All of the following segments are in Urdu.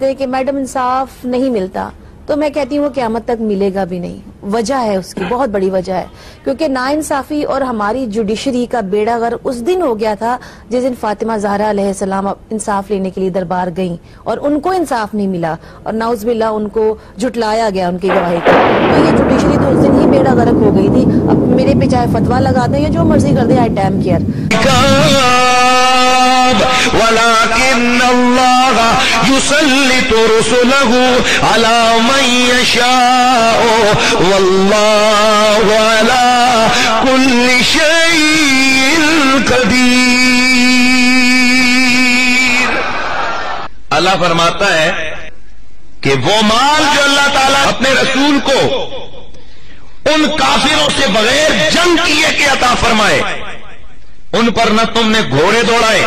ہیں کہ میڈم انصاف نہیں ملتا، تو میں کہتی ہوں وہ قیامت تک ملے گا بھی نہیں. وجہ ہے اس کی، بہت بڑی وجہ ہے، کیونکہ ناانصافی اور ہماری جوڈیشری کا بیڑا غرق اس دن ہو گیا تھا جس دن فاطمہ زہرا علیہ السلام انصاف لینے کے لیے دربار گئیں اور ان کو انصاف نہیں ملا اور نعوذ باللہ ان کو جھٹلایا گیا ان کی گواہی کو. تو یہ جوڈیشری تو اس دن ہی بیڑا غرق ہو گئی تھی. اب میرے پہ چاہے فتویٰ لگا دیں یا جو مرضی کر دیں، آئی ڈیم کیئر. ولكن الله يسلط رسله على من يشاء والله على كل شيء قدير. اللہ فرماتا ہے کہ وہ مال جو اللہ تعالیٰ اپنے رسول کو ان کافروں سے بغیر جنگ کیے کہ عطا فرمائے، ان پر نہ تم نے گھوڑے دوڑائے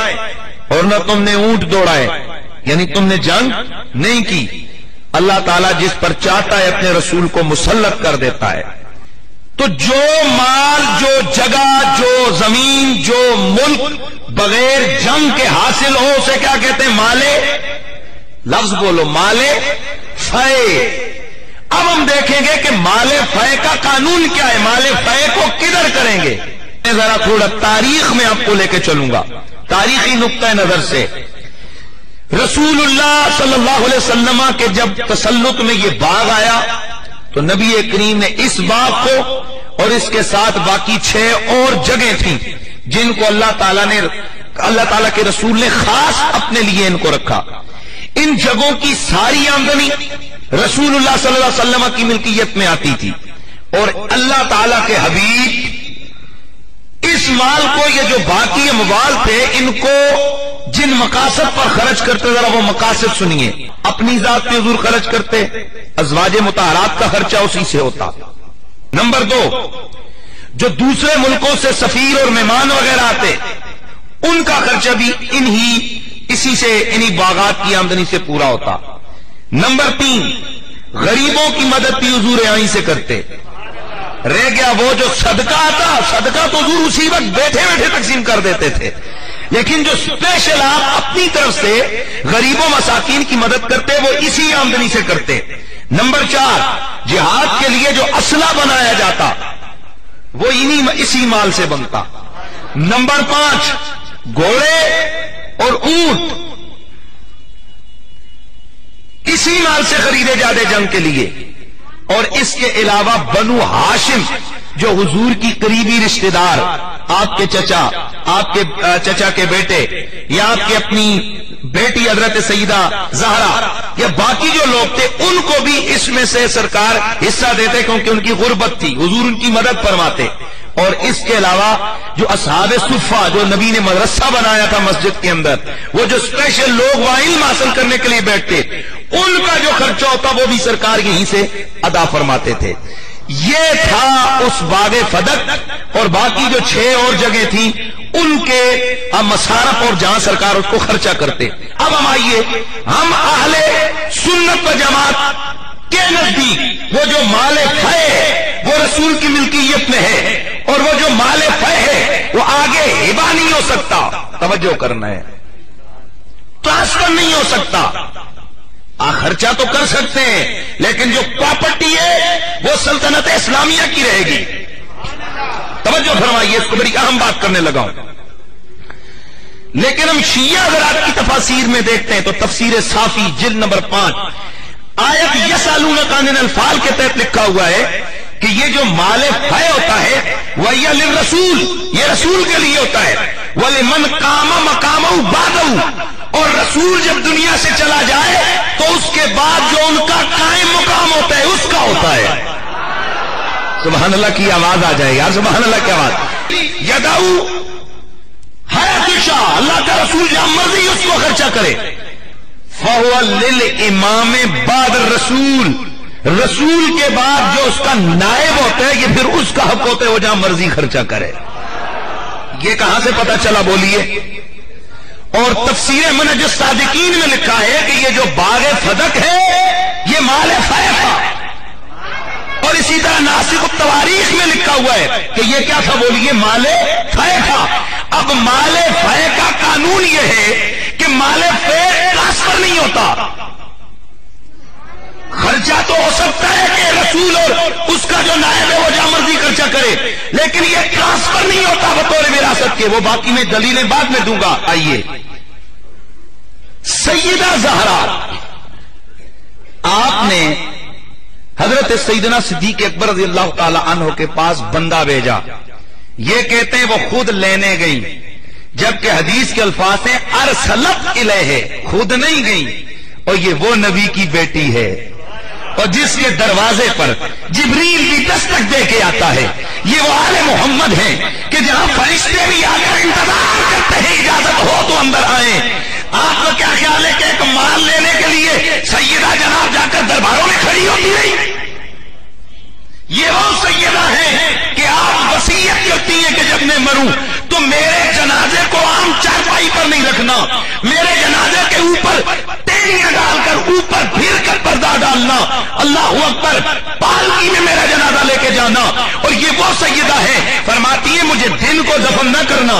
اور نہ تم نے اونٹ دوڑائے، یعنی تم نے جنگ نہیں کی. اللہ تعالیٰ جس پر چاہتا ہے اپنے رسول کو مسلط کر دیتا ہے. تو جو مال، جو جگہ، جو زمین، جو ملک بغیر جنگ کے حاصل ہو اسے کیا کہتے ہیں؟ مالے، لفظ بولو، مالے فے. اب ہم دیکھیں گے کہ مالے فے کا قانون کیا ہے، مالے فے کو کدھر کریں گے. ذرا تھوڑا تاریخ میں آپ کو لے کے چلوں گا، تاریخی نقطہ نظر سے. رسول اللہ صلی اللہ علیہ وسلم کے جب تسلط میں یہ باغ آیا تو نبی کریم نے اس باغ کو اور اس کے ساتھ باقی 6 اور جگہیں تھیں جن کو اللہ تعالیٰ کے رسول نے خاص اپنے لیے ان کو رکھا. ان جگہوں کی ساری آمدنی رسول اللہ صلی اللہ علیہ وسلم کی ملکیت میں آتی تھی اور اللہ تعالیٰ کے حبیب اس مال کو، یہ جو باقی اموال تھے، ان کو جن مقاصد پر خرچ کرتے، ذرا وہ مقاصد سنیے. اپنی ذات پہ حضور خرچ کرتے، ازواج مطہرات کا خرچہ اسی سے ہوتا. نمبر 2، جو دوسرے ملکوں سے سفیر اور مہمان وغیرہ آتے ان کا خرچہ بھی اسی سے، انہی باغات کی آمدنی سے پورا ہوتا. نمبر 3، غریبوں کی مدد بھی حضور یہیں سے کرتے. رہ گیا وہ جو صدقہ آتا، صدقہ تو حضور اسی وقت بیٹھے بیٹھے تقسیم کر دیتے تھے، لیکن جو اسپیشل آپ اپنی طرف سے غریبوں مساکین کی مدد کرتے وہ اسی آمدنی سے کرتے. نمبر 4، جہاد کے لیے جو اسلحہ بنایا جاتا وہ اسی مال سے بنتا. نمبر 5، گھوڑے اور اونٹ اسی مال سے خریدے جاتے جنگ کے لیے. اور اس کے علاوہ بنو ہاشم جو حضور کی قریبی رشتہ دار، آپ کے چچا، آپ کے چچا کے بیٹے یا آپ کی اپنی بیٹی حضرت سیدہ زہرا یا باقی جو لوگ تھے، ان کو بھی اس میں سے سرکار حصہ دیتے کیونکہ ان کی غربت تھی، حضور ان کی مدد فرماتے. اور اس کے علاوہ جو اصحاب صفہ، جو نبی نے مدرسہ بنایا تھا مسجد کے اندر، وہ جو اسپیشل لوگ وہاں علم حاصل کرنے کے لیے بیٹھتے، ان کا جو خرچہ ہوتا وہ بھی سرکار یہیں سے ادا فرماتے تھے. یہ تھا اس باغ فدق. اور باقی جو 6 اور جگہیں تھیں ان کے مصارف اور جہاں سرکار اس کو خرچہ کرتے. اب ہم آئیے، ہم اہل سنت و جماعت کے نزدیک وہ جو مال فے ہے وہ رسول کی ملکیت میں ہے، اور وہ جو مال فے ہے وہ آگے ہبہ نہیں ہو سکتا. توجہ کرنا ہے، ٹرانسفر نہیں ہو سکتا. خرچہ تو کر سکتے ہیں لیکن جو پراپرٹی ہے وہ سلطنت اسلامیہ کی رہے گی. توجہ فرمائیے، اس کو بڑی اہم بات کرنے لگا ہوں. لیکن ہم شیعہ حضرات کی تفاسیر میں دیکھتے ہیں تو تفسیر صافی جلد نمبر 5 آیت یسألونک عن الانفال کے تحت لکھا ہوا ہے کہ یہ جو مال فے ہوتا ہے وَهِيَ لِلرَّسُولِ، یہ رسول کے لیے ہوتا ہے. وَلِمَنْ قَامَ مَقَامَهُ بَعْدَهُ، اور رسول جب دنیا سے چلا جائے تو اس کے بعد جو ان کا قائم مقام ہوتا ہے اس کا ہوتا ہے. سبحان اللہ کی آواز آ جائے یار، سبحان اللہ کی آواز. یدعو حیث شاء، اللہ کا رسول جہاں مرضی اس کو خرچہ کرے. فَهُوَ لِلْإِمَامِ بَعْدَ الرَّسُولِ، رسول کے بعد جو اس کا نائب ہوتا ہے یہ پھر اس کا حق ہوتا ہے وہ جہاں مرضی خرچہ کرے. یہ کہاں سے پتا چلا بولیے؟ اور تفسیر منہج الصادقین میں لکھا ہے کہ یہ جو باغ فدق ہے یہ مال فے تھا. اور اسی طرح ناسخ التواریخ میں لکھا ہوا ہے کہ یہ کیا تھا بولیے؟ مال فے تھا. اب مال فے کا قانون یہ ہے کہ مال فے ٹرانسفر نہیں ہوتا. لیکن یہ ٹرانسفر نہیں ہوتا بطور وراثت کے. وہ باقی میں دلیلیں بعد میں دوں گا. آئیے سیدہ زہرا, آپ نے حضرت سیدنا صدیق اکبر رضی اللہ تعالی عنہ کے پاس بندہ بھیجا. یہ کہتے ہیں وہ خود لینے گئی, جبکہ حدیث کے الفاظ ہیں ارسلت الیہ, خود نہیں گئی. اور یہ وہ نبی کی بیٹی ہے اور جس کے دروازے پر جبریل بھی دستک دے کے آتا ہے. یہ وہ آل محمد ہیں کہ جہاں فرشتے بھی آ کر انتظار کرتے ہیں اجازت ہو تو اندر آئیں. آپ کا کیا خیال ہے کہ ایک مال لینے کے لیے سیدہ جناب جا کر درباروں میں کھڑی ہوتی رہی؟ یہ وہ سیدہ ہے کہ آپ وصیت کرتی ہیں کہ جب میں مروں تو میرے جنازے کو عام چارپائی پر نہیں رکھنا, میرے جنازے کے اوپر ٹینیاں ڈال کر اوپر پھر کر پردہ ڈالنا, اللہ اکبر, پالکی میں میرا جنازہ لے کے جانا. اور یہ وہ سیدہ ہے فرماتی ہے مجھے دن کو دفن نہ کرنا,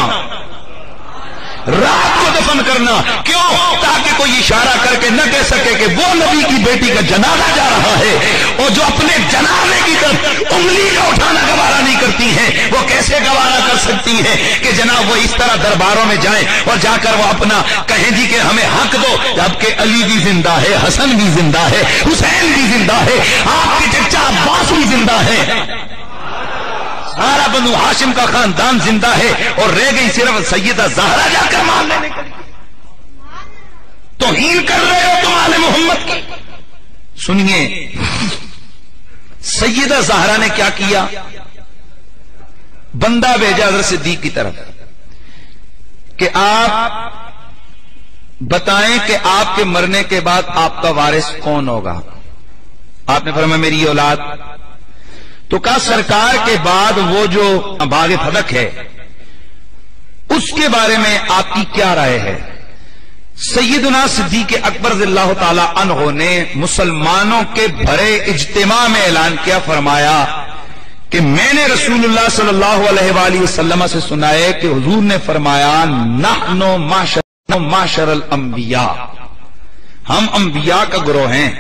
رات کو دفن کرنا. کیوں؟ تاکہ کوئی اشارہ کر کے نہ کہہ سکے کہ وہ نبی کی بیٹی کا جنازہ جا رہا ہے. اور جو اپنے جنازے کی طرف انگلی کا اٹھانا گوارا نہیں کرتی ہیں, وہ کیسے گوارا کر سکتی ہیں کہ جناب وہ اس طرح درباروں میں جائیں اور جا کر وہ اپنا کہیں جی کہ ہمیں حق دو, جبکہ علی بھی زندہ ہے, حسن بھی زندہ ہے, حسین بھی زندہ ہے, آپ کے چچا عباس بھی زندہ ہے, سارا بنو ہاشم کا خاندان زندہ ہے, اور رہ گئی صرف سیدہ زہرا جا کر مال لینے کے لیے. توہین کر رہے ہو تم آل محمد کی. سنیے سیدہ زہرا نے کیا کیا, بندہ بھیجا حضرت صدیق کی طرف کہ آپ بتائیں کہ آپ کے مرنے کے بعد آپ کا وارث کون ہوگا. آپ نے فرمایا میری اولاد. تو کہا سرکار کے بعد وہ جو باغ فدق ہے اس کے بارے میں آپ کی کیا رائے ہے. سیدنا صدیق اکبر رضی اللہ تعالی عنہ نے مسلمانوں کے بڑے اجتماع میں اعلان کیا, فرمایا کہ میں نے رسول اللہ صلی اللہ علیہ وآلہ وسلم سے سنا ہے کہ حضور نے فرمایا نحن معشر الانبیاء, ہم انبیاء کا گروہ ہیں,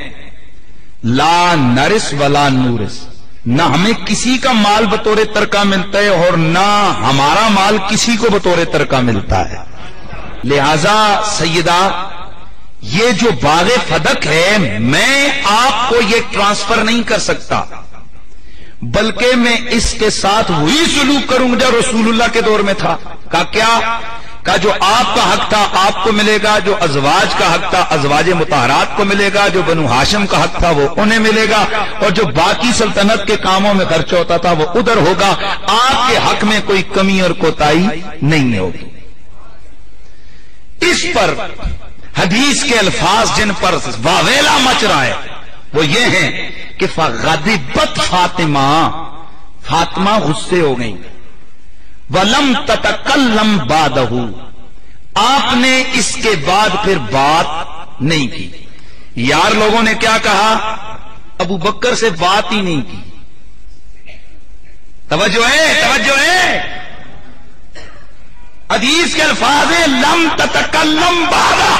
لا نرث ولا نورث, نہ ہمیں کسی کا مال بطور ترکہ ملتا ہے اور نہ ہمارا مال کسی کو بطور ترکہ ملتا ہے. لہذا سیدہ یہ جو باغ فدق ہے میں آپ کو یہ ٹرانسفر نہیں کر سکتا, بلکہ میں اس کے ساتھ وہی سلوک کروں گا جو رسول اللہ کے دور میں تھا. کہا کیا؟ کہا جو آپ کا حق تھا آپ کو ملے گا, جو ازواج کا حق تھا ازواج مطہرات کو ملے گا, جو بنو ہاشم کا حق تھا وہ انہیں ملے گا, اور جو باقی سلطنت کے کاموں میں خرچ ہوتا تھا وہ ادھر ہوگا. آپ کے حق میں کوئی کمی اور کوتاہی نہیں ہوگی. اس پر حدیث کے الفاظ جن پر واویلا مچ رہا ہے وہ یہ ہیں کہ فغضبت فاطمہ, فاطمہ غصے ہو گئی, وَلَمْ تَتَكَلَّمْ بَعْدَهُ, آپ نے اس کے بعد پھر بات نہیں کی. یار لوگوں نے کیا کہا, ابو بکر سے بات ہی نہیں کی. توجہ ہے, توجہ ہے. حدیث کے الفاظ ہیں لم تتکلم بعدہ,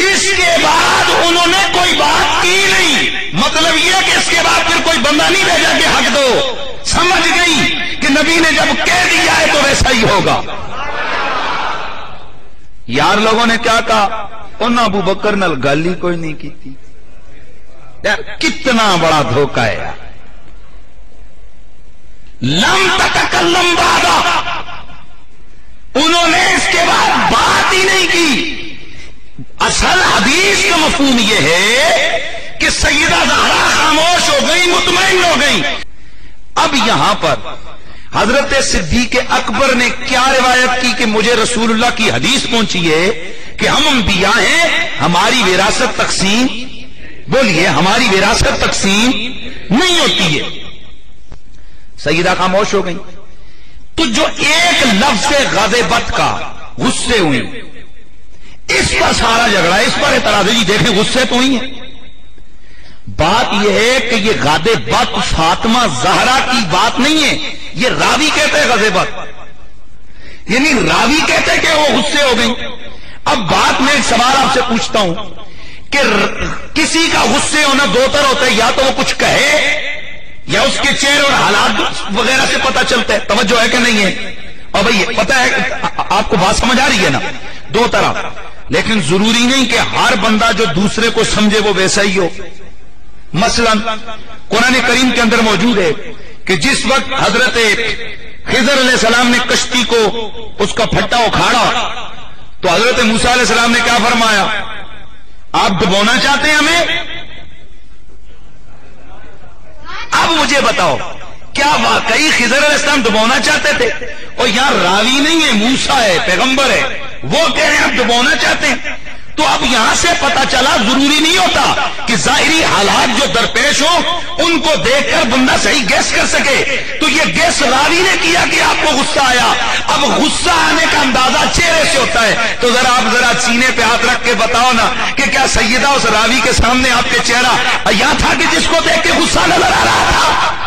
اس کے بعد انہوں نے کوئی بات کی نہیں. مطلب یہ کہ اس کے بعد پھر کوئی بندہ نہیں بھیجا کہ حق دو. سمجھ گئی کہ نبی نے جب کہہ دیا ہے تو ویسا ہی ہوگا. یار لوگوں نے کیا کہا, انہوں ابو بکر نال گل ہی کوئی نہیں کی تھی. کتنا بڑا دھوکہ ہے. لم تتکلم بعدہ, انہوں نے اس کے بعد بات ہی نہیں کی. اصل حدیث کا مفہوم یہ ہے کہ سیدہ زہرا خاموش ہو گئی, مطمئن ہو گئی. اب یہاں پر حضرت صدیق اکبر نے کیا روایت کی کہ مجھے رسول اللہ کی حدیث پہنچی ہے کہ ہم انبیاء ہیں, ہماری وراثت تقسیم, بولیے ہماری وراثت تقسیم نہیں ہوتی ہے. سیدہ خاموش ہو گئی. تو جو ایک لفظ غضبت کا, غصے ہوئی, اس پر سارا جھگڑا, اس پر اعتراض ہے. جی دیکھیں غصے تو ہوئی ہیں. بات یہ ہے کہ یہ غضبت فاطمہ زہرا کی بات نہیں ہے, یہ راوی کہتے ہیں غضبت, یعنی راوی کہتے کہ وہ غصے ہو گئی. اب بات میں ایک سوال آپ سے پوچھتا ہوں کہ کسی کا غصے ہونا دو طرح ہوتا ہے, یا تو وہ کچھ کہے یا اس کے چہرے اور حالات وغیرہ سے پتہ چلتا ہے؟ توجہ ہے کہ نہیں ہے؟ اور بھائی پتہ ہے آپ کو بات سمجھ آ رہی ہے نا؟ دو طرح، لیکن ضروری نہیں کہ ہر بندہ جو دوسرے کو سمجھے وہ ویسا ہی ہو۔ مثلا قرآن کریم کے اندر موجود ہے کہ جس وقت حضرت خضر علیہ السلام نے کشتی کو اس کا پھٹا اکھاڑا تو حضرت موسیٰ علیہ السلام نے کیا فرمایا؟ آپ ڈبونا چاہتے ہیں ہمیں؟ اب مجھے بتاؤ کیا واقعی خضر علیہ السلام ڈبونا چاہتے تھے؟ اور یہاں راوی نہیں ہے، موسیٰ ہے، پیغمبر ہے، وہ کہہ رہے ہیں آپ ڈبونا چاہتے ہیں۔ تو اب یہاں سے پتا چلا ضروری نہیں ہوتا کہ ظاہری حالات جو درپیش ہو ان کو دیکھ کر بندہ صحیح گیس کر سکے۔ تو یہ گیس راوی نے کیا کہ آپ کو غصہ آیا، اب غصہ آنے کا اندازہ چہرے سے ہوتا ہے۔ تو ذرا آپ ذرا سینے پہ ہاتھ رکھ کے بتاؤ نا کہ کیا سیدہ اس راوی کے سامنے آپ کے چہرہ یہاں تھا کہ جس کو دیکھ کے غصہ نظر آ رہا تھا؟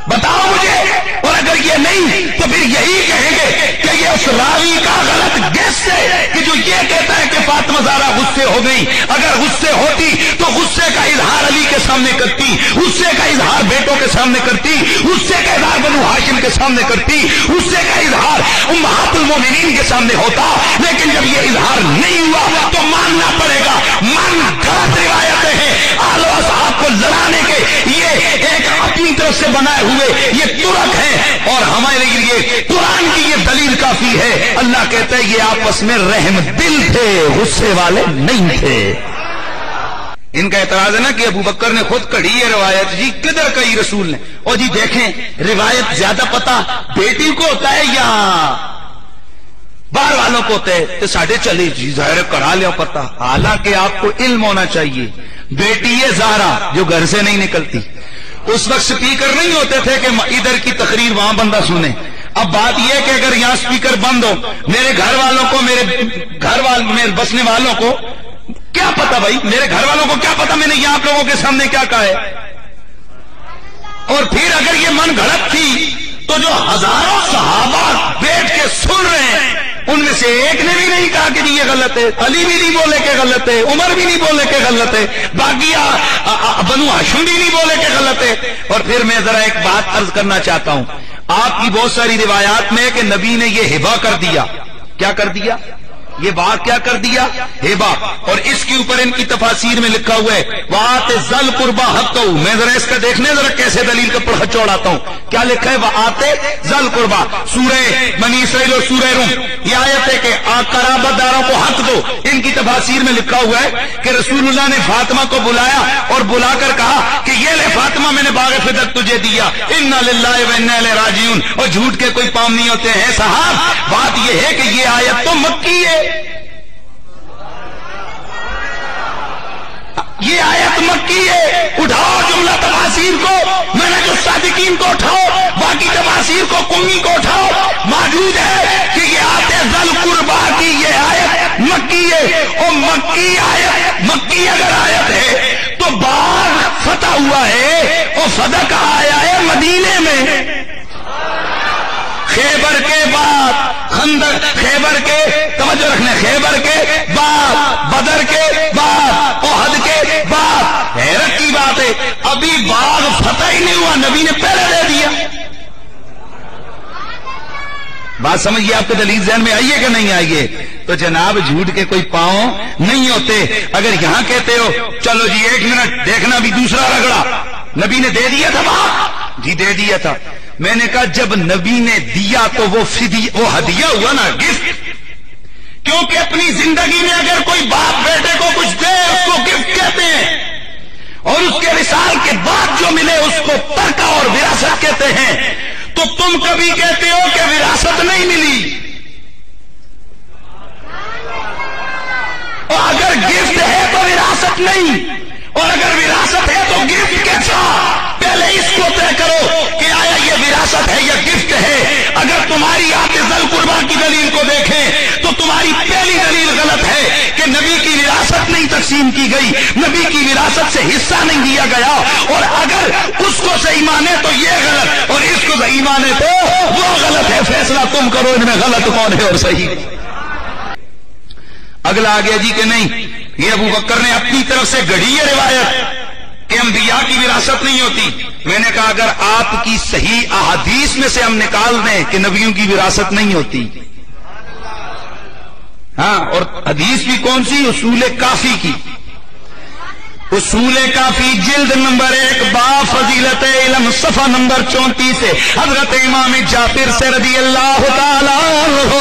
بتاؤ مجھے۔ اور اگر یہ نہیں تو پھر یہی کہیں گے کہ یہ اس راوی کا غلط گیس ہے کہ جو یہ کہتا ہے کہ فاطمہ زہرا غصے ہو گئی۔ اگر غصے ہوتی تو غصے کا اظہار علی کے سامنے کرتی، غصے کا اظہار بیٹوں کے سامنے کرتی، غصے کا اظہار بنو ہاشم کے سامنے کرتی، غصے کا اظہار امہات المومنین کے سامنے ہوتا۔ لیکن جب یہ اظہار نہیں ہوا تو ماننا پڑے گا من غلط روایتیں ہیں آل و اصحاب کو لڑانے کے، یہ ایک اپنی طرف سے بنائے ہوئے یہ ترک ہے، اور ہمارے لیے قرآن کی یہ دلیل کافی ہے۔ اللہ کہتا ہے یہ آپس میں رحم دل تھے، غصے والے نہیں تھے۔ ان کا اعتراض ہے نا کہ ابو بکر نے خود کڑھی یہ روایت، جی کدھر کہی رسول نے؟ اور جی دیکھیں روایت زیادہ پتہ بیٹی کو ہوتا ہے یا باہر والوں کو ہوتا ہے؟ تو ساڑھے چلے جی ظاہر کرا لیا پتہ۔ حالانکہ آپ کو علم ہونا چاہیے، بیٹی ہے زہرا جو گھر سے نہیں نکلتی، اس وقت سپیکر نہیں ہوتے تھے کہ ادھر کی تقریر وہاں بندہ سنے۔ اب بات یہ کہ اگر یہاں سپیکر بند ہو، میرے گھر والوں کو، میرے بسنے والوں کو کیا پتا؟ بھائی میرے گھر والوں کو کیا پتا میں نے یہاں آپ لوگوں کے سامنے کیا کہا ہے؟ اور پھر اگر یہ من گھڑت تھی تو جو ہزاروں صحابہ بیٹھ کے سن رہے ہیں ان میں سے ایک نے بھی نہیں کہا کہ یہ غلط ہے، علی بھی نہیں بولے کہ غلط ہے، عمر بھی نہیں بولے کہ غلط ہے، باقی بنو ہاشم بھی نہیں بولے کہ غلط ہے۔ اور پھر میں ذرا ایک بات عرض کرنا چاہتا ہوں، آپ کی بہت ساری روایات میں کہ نبی نے یہ ہبہ کر دیا۔ کیا کر دیا؟ یہ بات کیا کر دیا؟ ہبہ۔ اور اس کے اوپر ان کی تفاسیر میں لکھا ہوا ہے وَآتِ ذَل قُرْبَى حَقَّهُ۔ میں ذرا اس کا دیکھنے ذرا کیسے دلیل کا پڑھا چوڑاتا ہوں۔ کیا لکھا ہے؟ وَآتِ ذَل قُرْبَى، سورہ بنی اسرائیل اور سورہ روم، یہ آیت ہے کہ قرابت داروں کو حق دو۔ ان کی تفاسیر میں لکھا ہوا ہے کہ رسول اللہ نے فاطمہ کو بلایا اور بلا کر کہا کہ یہ لے فاطمہ میں نے باغ فدق تجھے دیا، اِنَّا لِلَّهِ وَإِنَّا إِلَيْهِ رَاجِعُونَ۔ اور جھوٹ کے کوئی پام نہیں ہوتے ہیں صاحب۔ بات یہ ہے کہ یہ آیت تو مکی ہے، یہ آیت مکی ہے۔ اٹھاؤ جملہ تفاسیر کو، میں نے جو صادقین کو اٹھاؤ، باقی تفاسیر کو کمی کو اٹھاؤ، موجود ہے کہ یہ آتے ذل قربا کی یہ آیت مکی ہے۔ اور مکی آیت، مکی اگر آیت ہے تو باغ فتح ہوا ہے اور فتح کہاں آیا ہے؟ مدینے میں۔ خیبر کے بعد خندق، خیبر کے توجہ رکھنے، خیبر کے بعد بدر کے بعد احد کے بعد۔ حیرت کی بات ہے ابھی باغ فتح ہی نہیں ہوا، نبی نے پہلے دے دیا۔ بات سمجھیے، آپ کو دلیل ذہن میں آئیے کہ نہیں آئیے؟ تو جناب جھوٹ کے کوئی پاؤں نہیں ہوتے۔ اگر یہاں کہتے ہو چلو جی ایک منٹ دیکھنا بھی دوسرا رگڑا، نبی نے دے دیا تھا باغ؟ جی دے دیا تھا۔ میں نے کہا جب نبی نے دیا تو وہ ہدیہ ہوا نا، گفٹ۔ کیونکہ اپنی زندگی میں اگر کوئی باپ بیٹے کو کچھ دے اس کو گفٹ کہتے ہیں، اور اس کے وصال کے بعد جو ملے اس کو ترکہ اور وراثت کہتے ہیں۔ تو تم کبھی کہتے ہو کہ وراثت نہیں ملی، اور اگر گفٹ ہے تو وراثت نہیں، اور اگر وراثت ہے تو گفٹ کیسا؟ پہلے اس کو طے کرو کہ آیا یہ وراثت ہے یا گفٹ ہے۔ اگر تمہاری آتے ذل قربا کی دلیل کو دیکھیں تو تمہاری پہلی دلیل غلط ہے کہ نبی کی وراثت نہیں تقسیم کی گئی، نبی کی وراثت سے حصہ نہیں دیا گیا۔ اور اگر اس کو صحیح مانے تو یہ غلط، اور اس کو صحیح مانے تو وہ غلط ہے۔ فیصلہ تم کرو ان میں غلط کون ہے اور صحیح۔ اگلا آ گیا جی کہ نہیں، یہ ابو بکر نے اپنی طرف سے گڑھی ہے روایت کہ انبیاء کی وراثت نہیں ہوتی، میں نے کہا اگر آپ کی صحیح احادیث میں سے ہم نکال دیں کہ نبیوں کی وراثت نہیں ہوتی، ہاں، اور حدیث بھی کون سی؟ اصول کافی کی، اصول کافی جلد نمبر 1 باب فضیلت علم صفحہ نمبر 34 سے حضرت امام جابر سے رضی اللہ تعالیٰ عنہ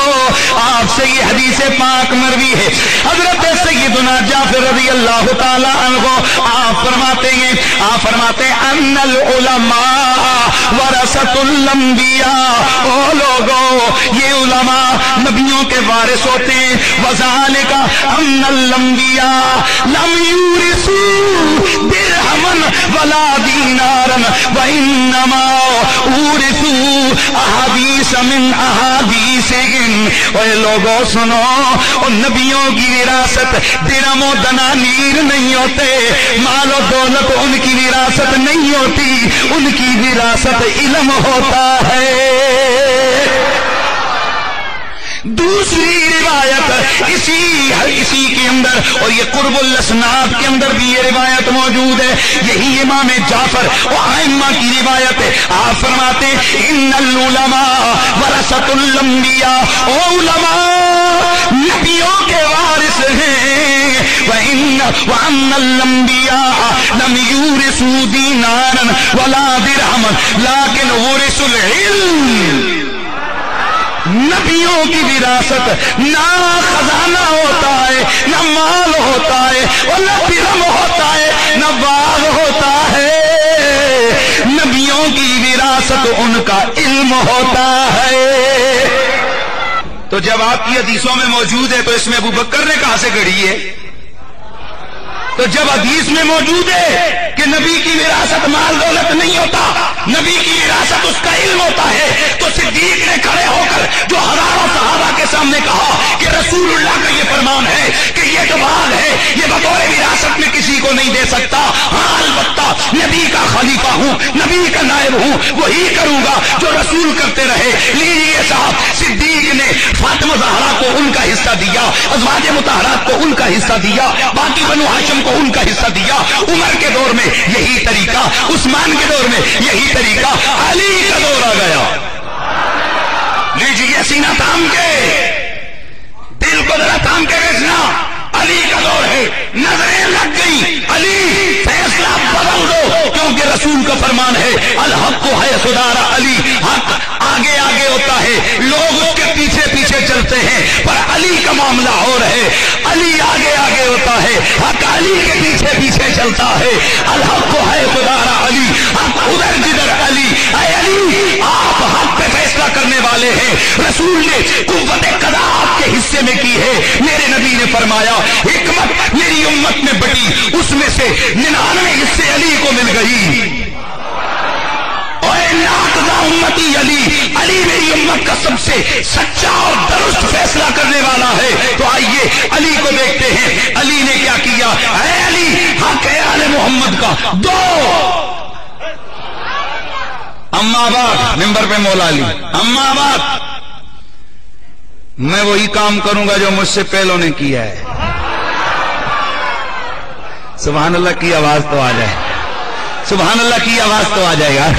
آپ سے یہ حدیث پاک مروی ہے۔ حضرت سیدنا جابر رضی اللہ تعالیٰ عنہ آپ فرماتے ہیں ان العلماء ورثۃ الانبیاء، او لوگو یہ علماء نبیوں کے وارث ہوتے ہیں، وذالک ان الانبیاء لم یورثوا درہمن ولا دینارن وانما اورثوا احادیث من احادیثہم۔ اے لوگوں سنو، ان نبیوں کی وراثت درہم و دنانیر نہیں ہوتے، مال و دولت ان کی وراثت نہیں ہوتی، ان کی وراثت علم ہوتا ہے۔ دوسری روایت اسی کے اندر، اور یہ قرب الاسناد کے اندر بھی یہ روایت موجود ہے، یہی امام جعفر و ائمہ کی روایت ہے۔ آپ فرماتے ہیں ان العلماء ورثۃ الانبیاء، او علماء نبیوں کے وارث ہیں، وان الانبیاء لم یورثوا دینارا ولا درہما لیکن ورثوا العلم۔ نبیوں کی وراثت نہ خزانہ ہوتا ہے، نہ مال ہوتا ہے، اور نہ درہم ہوتا ہے، نہ باغ ہوتا ہے، نبیوں کی وراثت ان کا علم ہوتا ہے۔ تو جب آپ کی حدیثوں میں موجود ہے تو اس میں ابو بکر نے کہاں سے گڑھی ہے؟ تو جب حدیث میں موجود ہے کہ نبی کی وراثت مال دولت نہیں ہوتا، نبی کی وراثت اس کا علم ہوتا ہے، تو صدیق نے کھڑے ہو کر جو ہزاروں صحابہ کے سامنے کہا کہ رسول اللہ کا یہ فرمان ہے کہ یہ جو مال ہے یہ بطور وراثت میں کسی کو نہیں دے سکتا، ہاں البتہ نبی کا خلیفہ ہوں، نبی کا نائب ہوں، وہی کروں گا جو رسول کرتے رہے۔ لیجیے صاحب، صدیق نے فاطمہ زہرا کو ان کا حصہ دیا، ازواج مطہرات کو ان کا حصہ دیا، باقی بنو ہاشم کو ان کا حصہ دیا۔ عمر کے دور میں یہی طریقہ، عثمان کے دور میں یہی طریقہ، علی کا دور آ گیا، لیجیے سینہ تھام کے، دل کو ذرا تھام کے رکھنا، علی کا دور ہے، نظریں لگ گئی، علی فیصلہ بدل دو، کیونکہ رسول کا فرمان ہے الحق ہے خدارا علی، حق آگے آگے ہوتا ہے، لوگ اس کے پیچھے پیچھے چلتے ہیں، پر علی کا معاملہ اور ہے، علی آگے آگے ہوتا ہے، حق علی کے پیچھے پیچھے چلتا ہے، الحق ہے خدارا علی، حق ادھر جدھر علی، اے علی آپ حق پہ فیصلہ کرنے والے ہیں، رسول نے قوت قضا آپ کے حصے میں کی ہے، میرے نبی نے فرمایا حکمت میری امت میں بٹی، اس میں سے 99 حصے علی کو مل گئی، اور ناقضہ امتی علی، علی میری امت کا سب سے سچا اور درست فیصلہ کرنے والا ہے۔ تو آئیے علی کو دیکھتے ہیں، علی نے کیا کیا؟ اے علی حق ہے آل محمد کا دو، اما بعد، ممبر پہ مولا علی، اما بعد میں وہی کام کروں گا جو مجھ سے پہلوں نے کیا ہے۔ سبحان اللہ کی آواز تو آ جائے، سبحان اللہ کی آواز تو آ جائے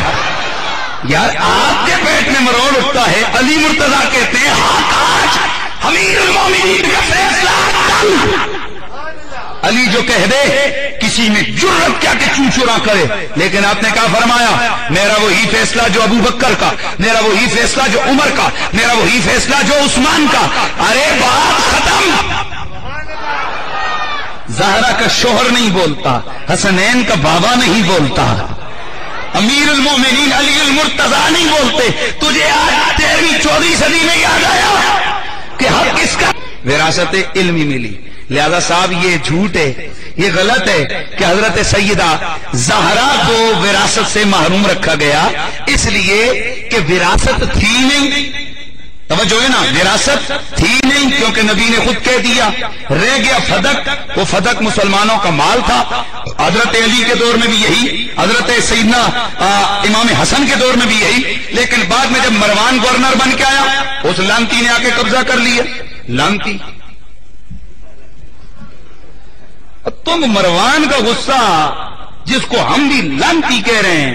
یار آپ کے پیٹ میں مروڑ اٹھتا ہے۔ علی مرتضیٰ کہتے ہیں حق آج امیر المومنین کا فیصلہ کل، علی جو کہہ دے کسی میں جرت کیا کہ چوچورا کرے، لیکن آپ نے کہا فرمایا میرا وہی فیصلہ جو ابو بکر کا، میرا وہی فیصلہ جو عمر کا، میرا وہی فیصلہ جو عثمان کا۔ ارے بات ختم، زہرا کا شوہر نہیں بولتا، حسنین کا بابا نہیں بولتا، امیر المومنین علی المرتضیٰ نہیں بولتے، تجھے آج 13ویں 14ویں صدی میں یاد آیا کہ حق کس کا؟ وراثت علمی ملی۔ لہذا صاحب یہ جھوٹ ہے، یہ غلط ہے کہ حضرت سیدہ زہرا کو وراثت سے محروم رکھا گیا، اس لیے کہ وراثت تھی نہیں، توجہ ہے نا، وراثت تھی نہیں، کیونکہ نبی نے خود کہہ دیا رہ گیا فدق، وہ فدق مسلمانوں کا مال تھا۔ حضرت علی کے دور میں بھی یہی، حضرت سیدنا امام حسن کے دور میں بھی یہی، لیکن بعد میں جب مروان گورنر بن کے آیا اس لانتی نے آ کے قبضہ کر لیا۔ لانتی، تم مروان کا غصہ جس کو ہم بھی لانتی کہہ رہے ہیں،